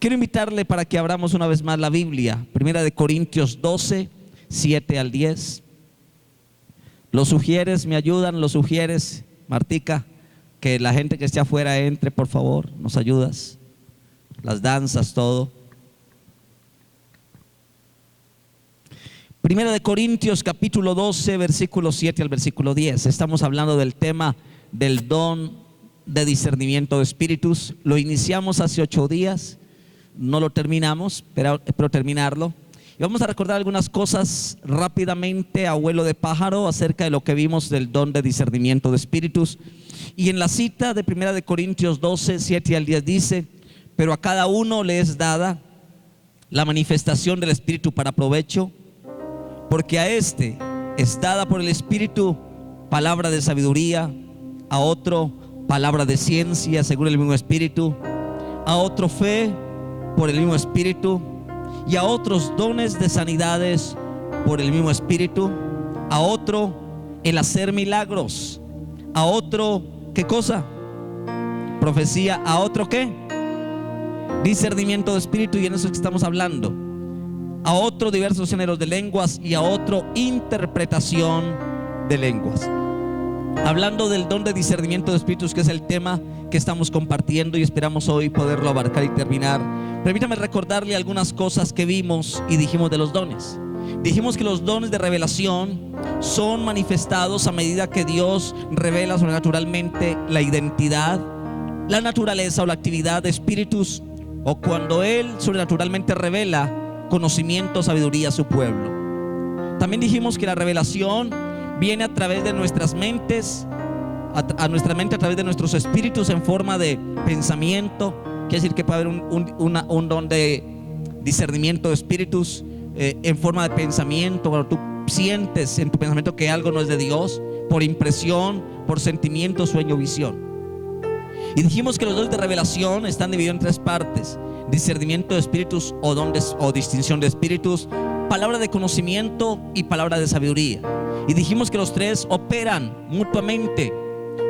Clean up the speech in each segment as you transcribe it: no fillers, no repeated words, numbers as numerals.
Quiero invitarle para que abramos una vez más la Biblia, Primera de Corintios 12, 7 al 10. ¿Lo sugieres? ¿Me ayudan? ¿Lo sugieres, Martica? Que la gente que esté afuera entre, por favor, ¿nos ayudas? Las danzas, todo. Primera de Corintios capítulo 12, versículo 7 al versículo 10. Estamos hablando del tema del don de discernimiento de espíritus. Lo iniciamos hace 8 días, no lo terminamos, pero terminarlo. Y vamos a recordar algunas cosas rápidamente, abuelo de pájaro, acerca de lo que vimos del don de discernimiento de espíritus. Y en la cita de Primera de Corintios 12, 7 al 10 dice: pero a cada uno le es dada la manifestación del Espíritu para provecho, porque a este es dada por el Espíritu palabra de sabiduría, a otro palabra de ciencia según el mismo Espíritu, a otro fe por el mismo Espíritu, y a otros dones de sanidades por el mismo Espíritu, a otro el hacer milagros, a otro, ¿qué cosa? Profecía, a otro, ¿qué? Discernimiento de espíritu, y en eso es que estamos hablando. A otro diversos géneros de lenguas, y a otro interpretación de lenguas. Hablando del don de discernimiento de espíritus, que es el tema que estamos compartiendo y esperamos hoy poderlo abarcar y terminar. Permítame recordarle algunas cosas que vimos y dijimos de los dones. Dijimos que los dones de revelación son manifestados a medida que Dios revela sobrenaturalmente la identidad, la naturaleza o la actividad de espíritus, o cuando Él sobrenaturalmente revela conocimiento, sabiduría a su pueblo. También dijimos que la revelación viene a través de nuestras mentes, a nuestra mente a través de nuestros espíritus en forma de pensamiento. Quiere decir que puede haber un don de discernimiento de espíritus en forma de pensamiento. Cuando tú sientes en tu pensamiento que algo no es de Dios, por impresión, por sentimiento, sueño, visión. Y dijimos que los dones de revelación están divididos en 3 partes: discernimiento de espíritus o dones o distinción de espíritus, palabra de conocimiento y palabra de sabiduría. Y dijimos que los 3 operan mutuamente,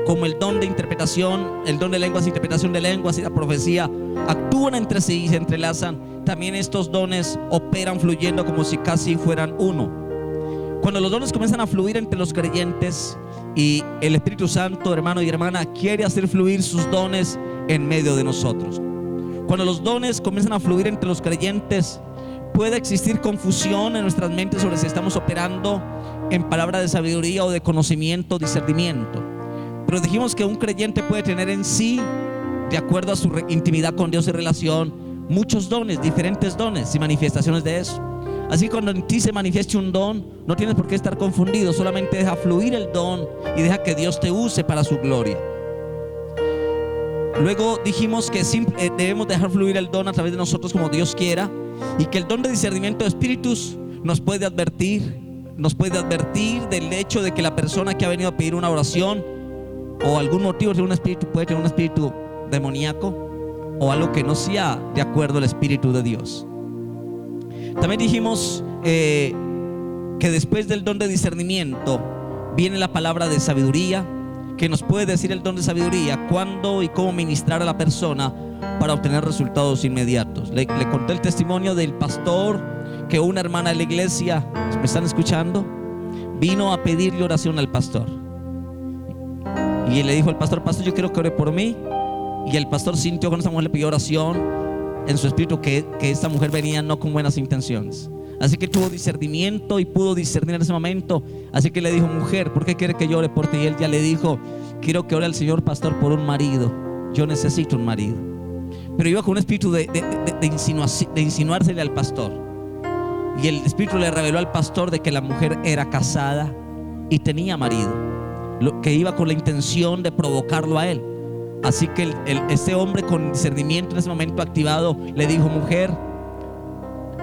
como el don de interpretación, el don de lenguas, interpretación de lenguas y la profecía actúan entre sí y se entrelazan. También estos dones operan fluyendo como si casi fueran uno. Cuando los dones comienzan a fluir entre los creyentes y el Espíritu Santo, hermano y hermana, quiere hacer fluir sus dones en medio de nosotros. Cuando los dones comienzan a fluir entre los creyentes, puede existir confusión en nuestras mentes sobre si estamos operando en palabra de sabiduría o de conocimiento, discernimiento. Pero dijimos que un creyente puede tener en sí, de acuerdo a su intimidad con Dios y relación, muchos dones, diferentes dones y manifestaciones de eso. Así que cuando en ti se manifieste un don, no tienes por qué estar confundido, solamente deja fluir el don y deja que Dios te use para su gloria. Luego dijimos que debemos dejar fluir el don a través de nosotros como Dios quiera, y que el don de discernimiento de espíritus nos puede advertir del hecho de que la persona que ha venido a pedir una oración o algún motivo de un espíritu puede tener un espíritu demoníaco o algo que no sea de acuerdo al espíritu de Dios. También dijimos que después del don de discernimiento viene la palabra de sabiduría, que nos puede decir el don de sabiduría cuándo y cómo ministrar a la persona para obtener resultados inmediatos. Le conté el testimonio del pastor que una hermana de la iglesia, ¿me están escuchando?, vino a pedirle oración al pastor. Y le dijo al pastor: pastor, yo quiero que ore por mí. Y el pastor sintió cuando esta mujer le pidió oración en su espíritu que esta mujer venía no con buenas intenciones. Así que tuvo discernimiento y pudo discernir en ese momento. Así que le dijo: mujer, ¿por qué quiere que yo ore por ti? Y él ya le dijo: quiero que ore al Señor, pastor, por un marido. Yo necesito un marido. Pero iba con un espíritu de insinuársele al pastor. Y el espíritu le reveló al pastor de que la mujer era casada y tenía marido, que iba con la intención de provocarlo a él. Así que este hombre, con discernimiento en ese momento activado, le dijo: mujer,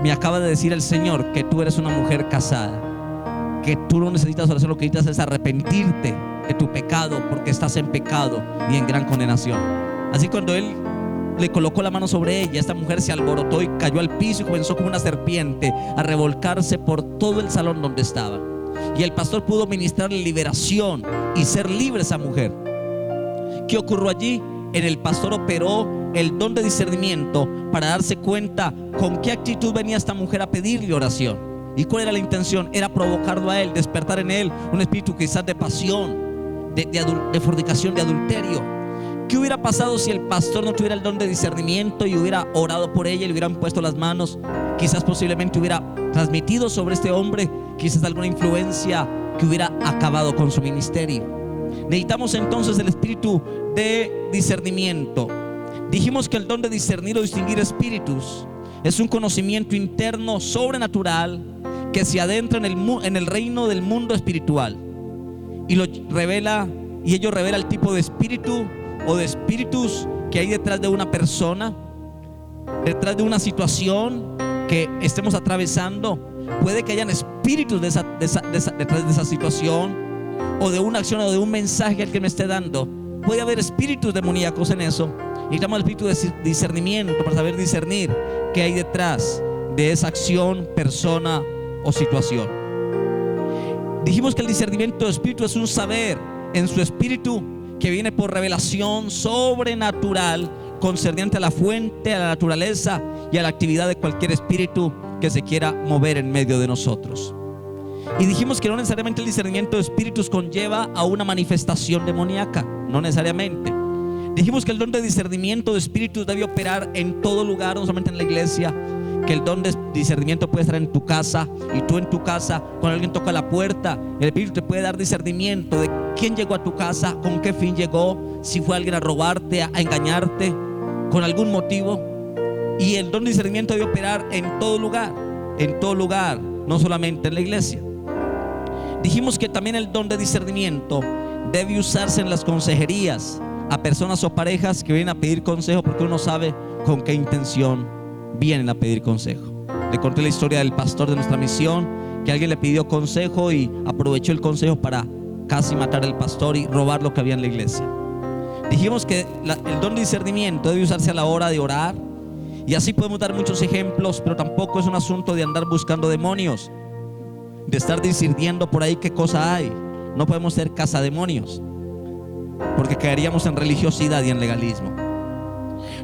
me acaba de decir el Señor que tú eres una mujer casada, que tú no necesitas oración, lo que necesitas es arrepentirte de tu pecado, porque estás en pecado y en gran condenación. Así cuando él le colocó la mano sobre ella, esta mujer se alborotó y cayó al piso y comenzó como una serpiente a revolcarse por todo el salón donde estaba. Y el pastor pudo ministrarle liberación y ser libre a esa mujer. ¿Qué ocurrió allí? El pastor operó el don de discernimiento para darse cuenta con qué actitud venía esta mujer a pedirle oración. ¿Y cuál era la intención? Era provocarlo a él, despertar en él un espíritu quizás de pasión, de fornicación, de adulterio. ¿Qué hubiera pasado si el pastor no tuviera el don de discernimiento y hubiera orado por ella y le hubieran puesto las manos? Quizás posiblemente hubiera transmitido sobre este hombre quizás alguna influencia que hubiera acabado con su ministerio. Necesitamos entonces el espíritu de discernimiento. Dijimos que el don de discernir o distinguir espíritus es un conocimiento interno sobrenatural que se adentra en el reino del mundo espiritual y lo revela, y ello revela el tipo de espíritu o de espíritus que hay detrás de una persona, detrás de una situación que estemos atravesando. Puede que hayan espíritus detrás de esa situación, o de una acción o de un mensaje al que me esté dando. Puede haber espíritus demoníacos en eso. Necesitamos el espíritu de discernimiento para saber discernir qué hay detrás de esa acción, persona o situación. Dijimos que el discernimiento de espíritu es un saber en su espíritu que viene por revelación sobrenatural concerniente a la fuente, a la naturaleza y a la actividad de cualquier espíritu que se quiera mover en medio de nosotros. Y dijimos que no necesariamente el discernimiento de espíritus conlleva a una manifestación demoníaca, no necesariamente. Dijimos que el don de discernimiento de espíritus debe operar en todo lugar, no solamente en la iglesia. Que el don de discernimiento puede estar en tu casa, y tú en tu casa, cuando alguien toca la puerta, el espíritu te puede dar discernimiento de quién llegó a tu casa, con qué fin llegó, si fue alguien a robarte, a engañarte, con algún motivo. Y el don de discernimiento debe operar en todo lugar, no solamente en la iglesia. Dijimos que también el don de discernimiento debe usarse en las consejerías a personas o parejas que vienen a pedir consejo, porque uno sabe con qué intención vienen a pedir consejo. Le conté la historia del pastor de nuestra misión, que alguien le pidió consejo y aprovechó el consejo para casi matar al pastor y robar lo que había en la iglesia. Dijimos que el don de discernimiento debe usarse a la hora de orar, y así podemos dar muchos ejemplos, pero tampoco es un asunto de andar buscando demonios, de estar discerniendo por ahí qué cosa hay. No podemos ser cazademonios, porque caeríamos en religiosidad y en legalismo.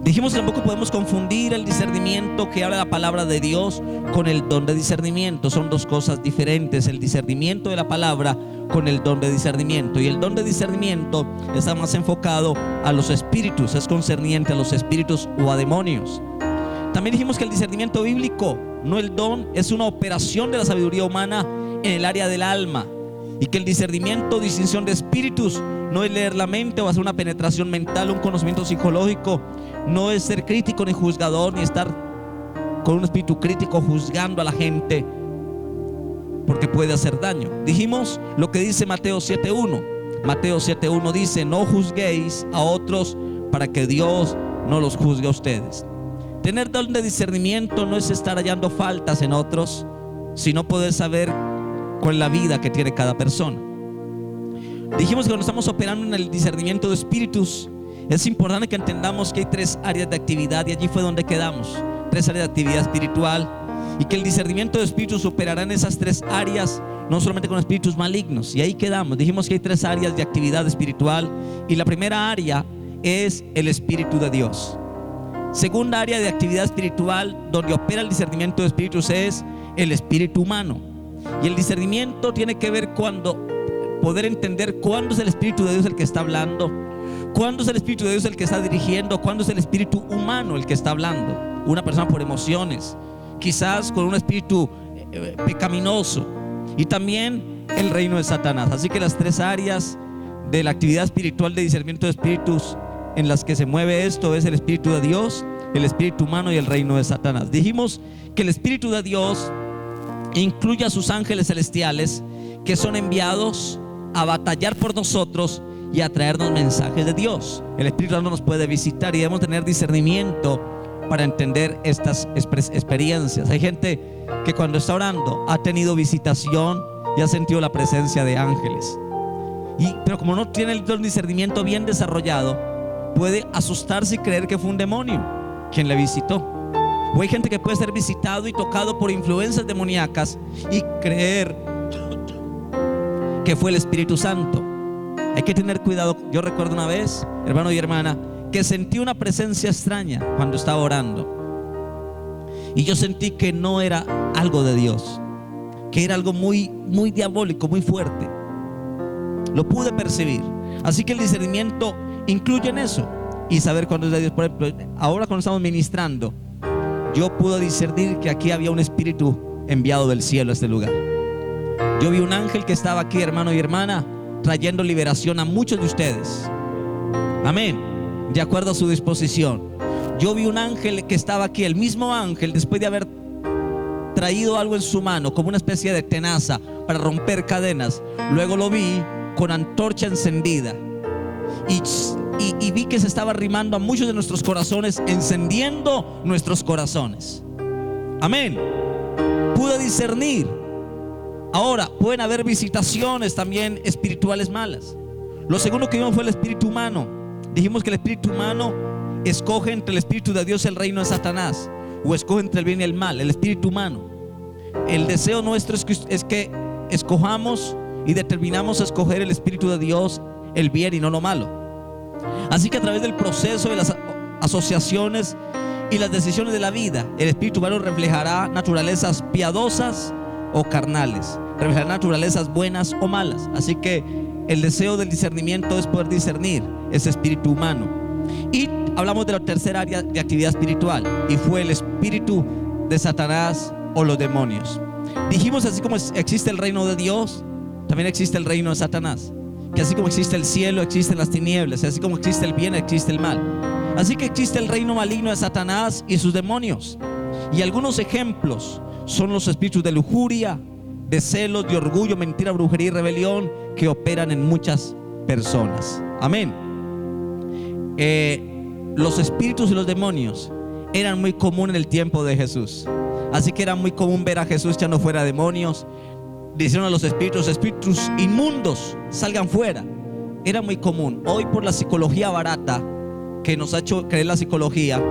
Dijimos que tampoco podemos confundir el discernimiento que habla la palabra de Dios con el don de discernimiento. Son dos cosas diferentes: el discernimiento de la palabra con el don de discernimiento. Y el don de discernimiento está más enfocado a los espíritus, es concerniente a los espíritus o a demonios. También dijimos que el discernimiento bíblico, no el don, es una operación de la sabiduría humana en el área del alma, y que el discernimiento, distinción de espíritus, no es leer la mente o hacer una penetración mental, un conocimiento psicológico. No es ser crítico ni juzgador, ni estar con un espíritu crítico juzgando a la gente, porque puede hacer daño. Dijimos lo que dice Mateo 7:1. Mateo 7:1 dice: no juzguéis a otros para que Dios no los juzgue a ustedes. Tener don de discernimiento no es estar hallando faltas en otros, sino poder saber cuál es la vida que tiene cada persona. Dijimos que cuando estamos operando en el discernimiento de espíritus, es importante que entendamos que hay tres áreas de actividad, y allí fue donde quedamos: tres áreas de actividad espiritual, y que el discernimiento de espíritus operará en esas tres áreas, no solamente con espíritus malignos. Y ahí quedamos. Dijimos que hay tres áreas de actividad espiritual, y la primera área es el Espíritu de Dios. Segunda área de actividad espiritual donde opera el discernimiento de espíritus es el espíritu humano. Y el discernimiento tiene que ver poder entender cuándo es el Espíritu de Dios el que está hablando, cuándo es el Espíritu de Dios el que está dirigiendo, cuándo es el espíritu humano el que está hablando. Una persona por emociones, quizás con un espíritu pecaminoso, y también el reino de Satanás. Así que las tres áreas de la actividad espiritual de discernimiento de espíritus en las que se mueve esto es el Espíritu de Dios, el espíritu humano y el reino de Satanás. Dijimos que el Espíritu de Dios incluye a sus ángeles celestiales, que son enviados a batallar por nosotros y a traernos mensajes de Dios. El Espíritu Santo nos puede visitar y debemos tener discernimiento para entender estas experiencias. Hay gente que cuando está orando ha tenido visitación y ha sentido la presencia de ángeles, pero como no tiene el discernimiento bien desarrollado, puede asustarse y creer que fue un demonio quien le visitó. O hay gente que puede ser visitado y tocado por influencias demoníacas y creer que fue el Espíritu Santo. Hay que tener cuidado. Yo recuerdo una vez, hermano y hermana, que sentí una presencia extraña cuando estaba orando. Y yo sentí que no era algo de Dios, que era algo muy diabólico, muy fuerte. Lo pude percibir. Así que el discernimiento incluye en eso y saber cuándo es de Dios. Por ejemplo, ahora cuando estamos ministrando, yo pude discernir que aquí había un espíritu enviado del cielo a este lugar. Yo vi un ángel que estaba aquí, hermano y hermana, trayendo liberación a muchos de ustedes. Amén. De acuerdo a su disposición. Yo vi un ángel que estaba aquí, el mismo ángel, después de haber traído algo en su mano, como una especie de tenaza para romper cadenas. Luego lo vi con antorcha encendida y vi que se estaba arrimando a muchos de nuestros corazones, encendiendo nuestros corazones. Amén. Pude discernir. Ahora, pueden haber visitaciones también espirituales malas. Lo segundo que vimos fue el espíritu humano. Dijimos que el espíritu humano escoge entre el espíritu de Dios y el reino de Satanás, o escoge entre el bien y el mal. El espíritu humano. El deseo nuestro es que escojamos y determinamos a escoger el espíritu de Dios, el bien y no lo malo. Así que a través del proceso de las asociaciones y las decisiones de la vida, el espíritu humano reflejará naturalezas piadosas o carnales, reflejará naturalezas buenas o malas. Así que el deseo del discernimiento es poder discernir ese espíritu humano. Y hablamos de la tercera área de actividad espiritual, y fue el espíritu de Satanás o los demonios. Dijimos, así como existe el reino de Dios, también existe el reino de Satanás. Que así como existe el cielo, existen las tinieblas. Así como existe el bien, existe el mal. Así que existe el reino maligno de Satanás y sus demonios. Y algunos ejemplos son los espíritus de lujuria, de celos, de orgullo, mentira, brujería y rebelión, que operan en muchas personas. Amén. Los espíritus y los demonios eran muy comunes en el tiempo de Jesús. Así que era muy común ver a Jesús echando fuera demonios. Dijeron a los espíritus inmundos, salgan fuera. Era muy común. Hoy, por la psicología barata que nos ha hecho creer la psicología,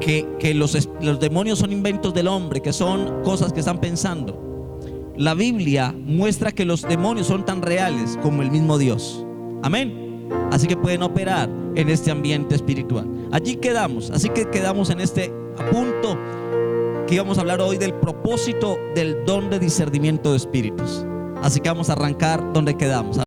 que los demonios son inventos del hombre, que son cosas que están pensando, la Biblia muestra que los demonios son tan reales como el mismo Dios. Amén. Así que pueden operar en este ambiente espiritual. Allí quedamos. Así que quedamos en este punto que íbamos a hablar hoy del propósito del don de discernimiento de espíritus. Así que vamos a arrancar donde quedamos.